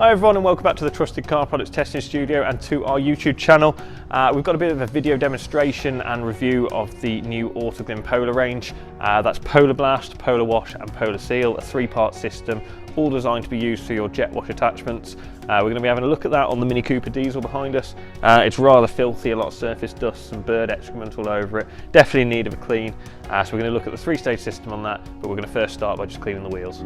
Hi everyone and welcome back to the Trusted Car Products Testing Studio and to our YouTube channel. We've got a bit of a video demonstration and review of the new Autoglym Polar range. That's Polar Blast, Polar Wash and Polar Seal, a three-part system, all designed to be used for your jet wash attachments. We're going to be having a look at that on the Mini Cooper diesel behind us. It's rather filthy, a lot of surface dust, some bird excrement all over it. Definitely in need of a clean. So we're going to look at the three-stage system on that, but we're going to first start by just cleaning the wheels.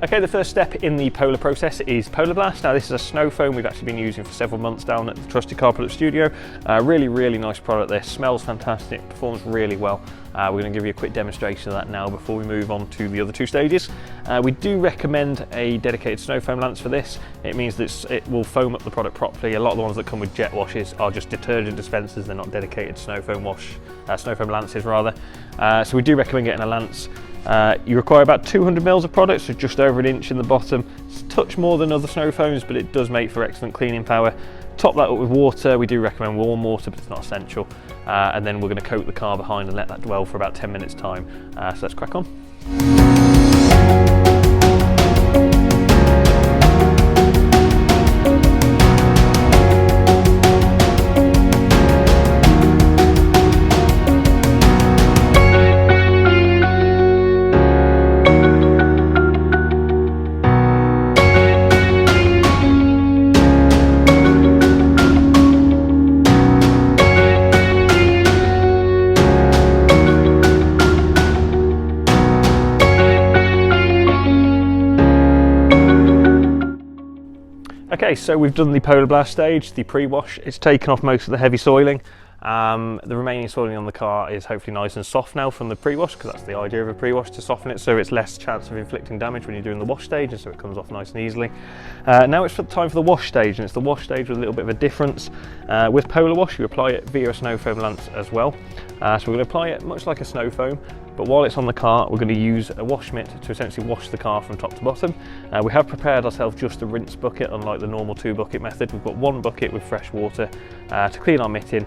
Okay, the first step in the Polar process is Polar Blast. Now this is a snow foam we've actually been using for several months down at the Trusted Car Products Studio. Really nice product this, smells fantastic, performs really well. We're going to give you a quick demonstration of that now before we move on to the other two stages. We do recommend a dedicated snow foam lance for this. It means that it will foam up the product properly. A lot of the ones that come with jet washes are just detergent dispensers, they're not dedicated snow foam lances rather. So we do recommend getting a lance. You require about 200 mils of product, so just over an inch in the bottom. It's a touch more than other snow foams, but it does make for excellent cleaning power. Top that up with water. We do recommend warm water, but it's not essential. And then we're going to coat the car behind and let that dwell for about 10 minutes time. So let's crack on. Okay, so we've done the Polar Blast stage, the pre-wash. It's taken off most of the heavy soiling. The remaining soiling on the car is hopefully nice and soft now from the pre-wash, because that's the idea of a pre-wash, to soften it so it's less chance of inflicting damage when you're doing the wash stage, and so it comes off nice and easily. Now it's time for the wash stage, and it's the wash stage with a little bit of a difference. With Polar Wash you apply it via a snow foam lance as well. So we're going to apply it much like a snow foam, but while it's on the car we're going to use a wash mitt to essentially wash the car from top to bottom. We have prepared ourselves just a rinse bucket, unlike the normal 2-bucket method. We've got 1 bucket with fresh water to clean our mitt in,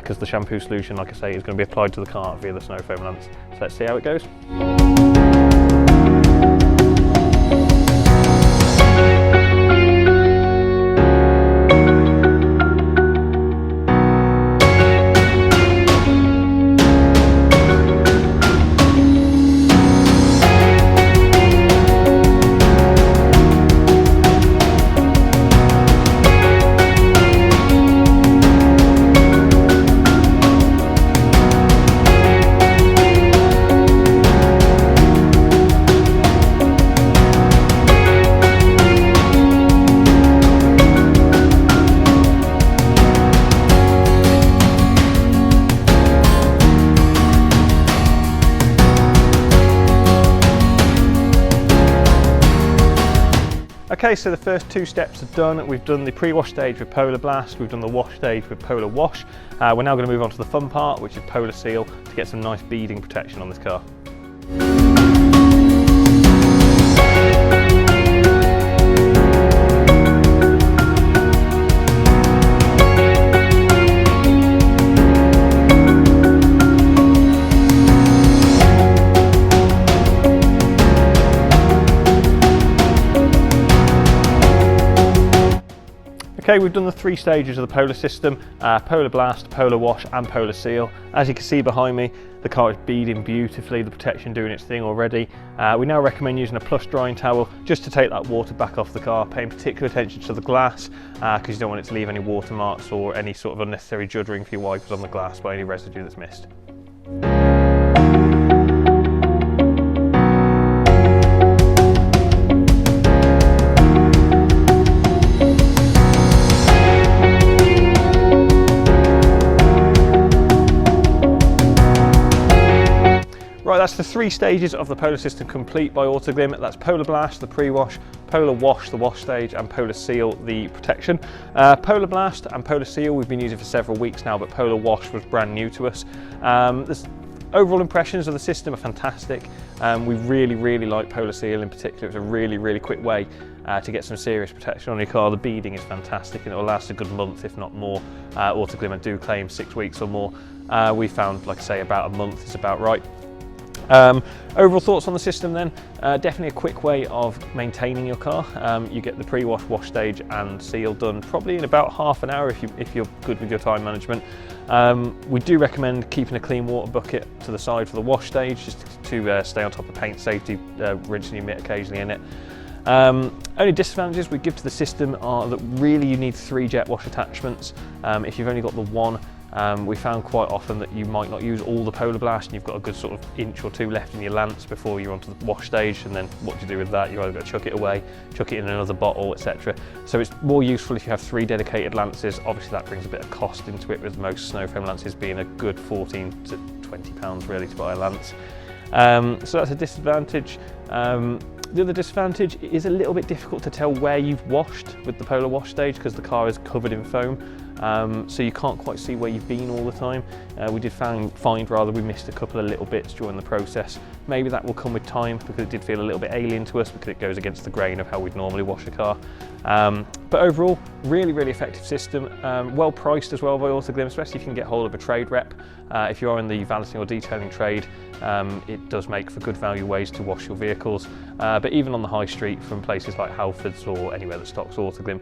because the shampoo solution, like I say, is going to be applied to the car via the snow foam lance. So let's see how it goes. Okay, so the first 2 steps are done. We've done the pre-wash stage with Polar Blast, we've done the wash stage with Polar Wash. We're now going to move on to the fun part, which is Polar Seal, to get some nice beading protection on this car. Okay, we've done the 3 stages of the Polar system, Polar Blast, Polar Wash and Polar Seal. As you can see behind me, the car is beading beautifully, the protection doing its thing already. We now recommend using a plush drying towel just to take that water back off the car, paying particular attention to the glass, because you don't want it to leave any watermarks or any sort of unnecessary juddering for your wipers on the glass by any residue that's missed. Right, that's the 3 stages of the Polar system complete by Autoglym. That's Polar Blast, the pre-wash, Polar Wash, the wash stage, and Polar Seal, the protection. Polar Blast and Polar Seal we've been using for several weeks now, but Polar Wash was brand new to us. Overall impressions of the system are fantastic. We really like Polar Seal in particular. It's a really quick way to get some serious protection on your car. The beading is fantastic and it will last a good month, if not more. Autoglym do claim 6 weeks or more. We found, like I say, about a month is about right. Overall thoughts on the system then, definitely a quick way of maintaining your car. You get the pre-wash, wash stage and seal done probably in about half an hour if you're good with your time management. We do recommend keeping a clean water bucket to the side for the wash stage just to stay on top of paint safety, rinsing your mitt occasionally in it. Only disadvantages we give to the system are that really you need 3 jet wash attachments. If you've only got the one, we found quite often that you might not use all the Polar Blast and you've got a good sort of inch or 2 left in your lance before you're onto the wash stage, and then what do you do with that? You're either going to chuck it away, chuck it in another bottle, etc. So it's more useful if you have 3 dedicated lances. Obviously that brings a bit of cost into it, with most snow foam lances being a good 14 to 20 pounds really to buy a lance. So that's a disadvantage. The other disadvantage is a little bit difficult to tell where you've washed with the Polar Wash stage because the car is covered in foam, so you can't quite see where you've been all the time. We did find we missed a couple of little bits during the process. Maybe that will come with time because it did feel a little bit alien to us because it goes against the grain of how we'd normally wash a car. But overall, really effective system, well priced as well by Autoglym, especially if you can get hold of a trade rep. If you are in the valeting or detailing trade, it does make for good value ways to wash your vehicles. But even on the high street from places like Halfords or anywhere that stocks Autoglym,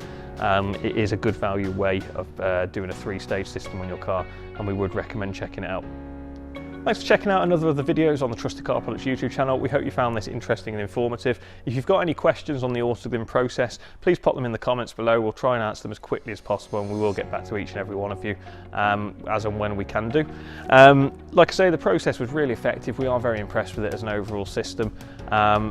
it is a good value way of doing a 3-stage system on your car, and we would recommend checking it out. Thanks for checking out another of the videos on the Trusted Car Products YouTube channel. We hope you found this interesting and informative. If you've got any questions on the Autoglym process, please pop them in the comments below. We'll try and answer them as quickly as possible, and we will get back to each and every one of you as and when we can do. Like I say, the process was really effective. We are very impressed with it as an overall system.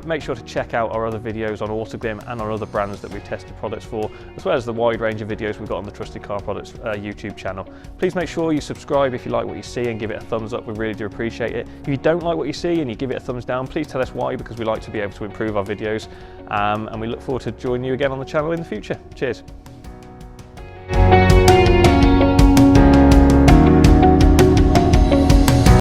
Make sure to check out our other videos on Autoglym and our other brands that we've tested products for, as well as the wide range of videos we've got on the Trusted Car Products YouTube channel. Please make sure you subscribe if you like what you see and give it a thumbs up. We really do appreciate it. If you don't like what you see and you give it a thumbs down, please tell us why, because we like to be able to improve our videos, and we look forward to joining you again on the channel in the future. Cheers.